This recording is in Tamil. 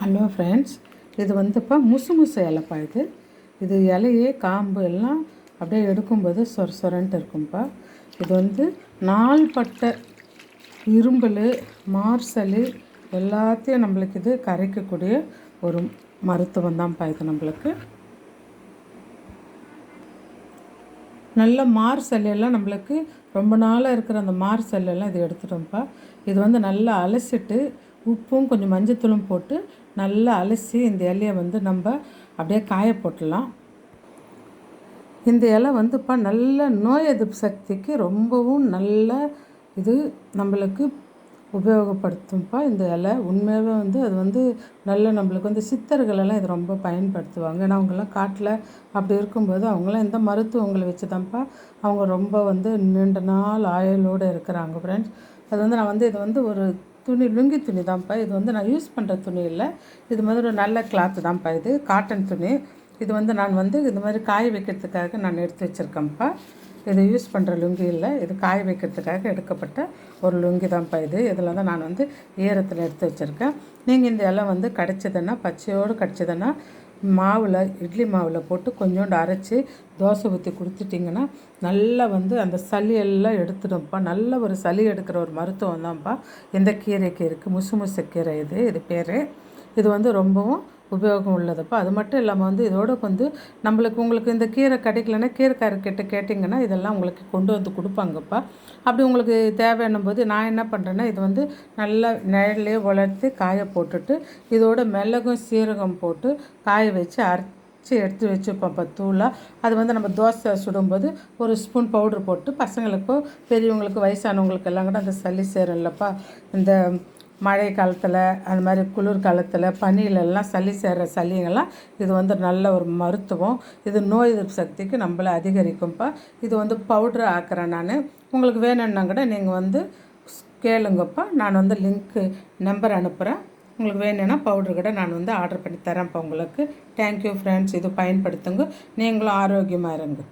ஹலோ ஃப்ரெண்ட்ஸ், இது வந்துப்பா முசு இலைப்பா. இது இலையே காம்பு எல்லாம் அப்படியே எடுக்கும்போது சொரன்ட்டு இருக்கும்ப்பா. இது வந்து நாள்பட்ட இரும்பல், மார்சல் எல்லாத்தையும் நம்மளுக்கு இது கரைக்கக்கூடிய ஒரு மருத்துவம் தான்ப்பா. இது நம்மளுக்கு நல்ல மார்சல்லாம் நம்மளுக்கு ரொம்ப நாளாக இருக்கிற அந்த மார்சல்லாம் இது எடுத்துட்டோம்ப்பா. இது வந்து நல்லா அலசிட்டு உப்பும் கொஞ்சம் மஞ்சத்தூளும் போட்டு நல்லா அலசி இந்த இலையை வந்து நம்ம அப்படியே காய போட்டுடலாம். இந்த இலை வந்துப்பா நல்ல நோய் எதிர்ப்பு சக்திக்கு ரொம்பவும் நல்ல இது நம்மளுக்கு உபயோகப்படுத்தும்ப்பா. இந்த இலை உண்மையாகவே வந்து அது வந்து நல்ல நம்மளுக்கு வந்து சித்தர்களெல்லாம் இது ரொம்ப பயன்படுத்துவாங்க. ஏன்னா அவங்கெல்லாம் காட்டில் அப்படி இருக்கும்போது அவங்களாம் இந்த மருத்துவங்களை வச்சு தான்ப்பா அவங்க ரொம்ப வந்து நீண்ட நாள் ஆயுளோடு இருக்கிறாங்க ஃப்ரெண்ட்ஸ். அது வந்து நான் வந்து இது வந்து ஒரு லுங்கி துணி தான்ப்பா. இது வந்து நான் யூஸ் பண்ணுற துணி இல்லை, இது மாதிரி ஒரு நல்ல கிளாத்து தான்ப்பா. இது காட்டன் துணி. இது வந்து நான் வந்து இது மாதிரி காய வைக்கிறதுக்காக நான் எடுத்து வச்சுருக்கேன்ப்பா. இது யூஸ் பண்ணுற லுங்கி இல்லை, இது காய வைக்கிறதுக்காக எடுக்கப்பட்ட ஒரு லுங்கி தான்ப்பா. இதில் தான் நான் வந்து ஈரத்தில் எடுத்து வச்சுருக்கேன். நீங்கள் இந்த இலை வந்து கிடச்சதுன்னா பச்சையோடு கிடச்சதுன்னா மாவில், இட்லி மாவில் போட்டு கொஞ்சோண்டு அரைச்சி தோசை ஊற்றி கொடுத்துட்டிங்கன்னா நல்லா வந்து அந்த சளியெல்லாம் எடுத்துடும்ப்பா. நல்ல ஒரு சளி எடுக்கிற ஒரு மருத்துவம் தான்ப்பா இந்த கீரைக்கு இருக்குது. முசு கீரை இது பேர். இது வந்து ரொம்பவும் உபயோகம் உள்ளதுப்பா. அது மட்டும் இல்லாமல் வந்து இதோட வந்து உங்களுக்கு இந்த கீரை கிடைக்கலன்னா கீரைக்காரர்கிட்ட கேட்டிங்கன்னா இதெல்லாம் உங்களுக்கு கொண்டு வந்து கொடுப்பாங்கப்பா. அப்படி உங்களுக்கு தேவைன்னும் போது நான் என்ன பண்ணுறேன்னா இது வந்து நல்லா நிழல்லே வளர்த்து காய போட்டுட்டு இதோட மிளகும் சீரகம் போட்டு காய வச்சு அரைச்சி எடுத்து வச்சுப்போம்ப்பா தூளாக. அது வந்து நம்ம தோசை சுடும்போது ஒரு ஸ்பூன் பவுட்ரு போட்டு பசங்களுக்கோ பெரியவங்களுக்கு வயசானவங்களுக்கு எல்லாம் கூட அந்த சளி சேரும் இல்லைப்பா. இந்த மழை காலத்தில் அது மாதிரி குளிர் காலத்தில் பனியிலெல்லாம் சளி சேர்கிற சளிங்கெல்லாம் இது வந்து நல்ல ஒரு மருத்துவம். இது நோய் எதிர்ப்பு சக்திக்கு நம்மளை அதிகரிக்கும்ப்பா. இது வந்து பவுட்ரு ஆக்குறேன் நான். உங்களுக்கு வேணும்னா கூட நீங்கள் வந்து கேளுங்கப்பா. நான் வந்து நம்பர் அனுப்புகிறேன். உங்களுக்கு வேணும்னா பவுட்ரு கூட நான் வந்து ஆர்டர் பண்ணி தரேன்ப்பா உங்களுக்கு. Thank you friends. இது பயன்படுத்துங்க, நீங்களும் ஆரோக்கியமாக இருங்க.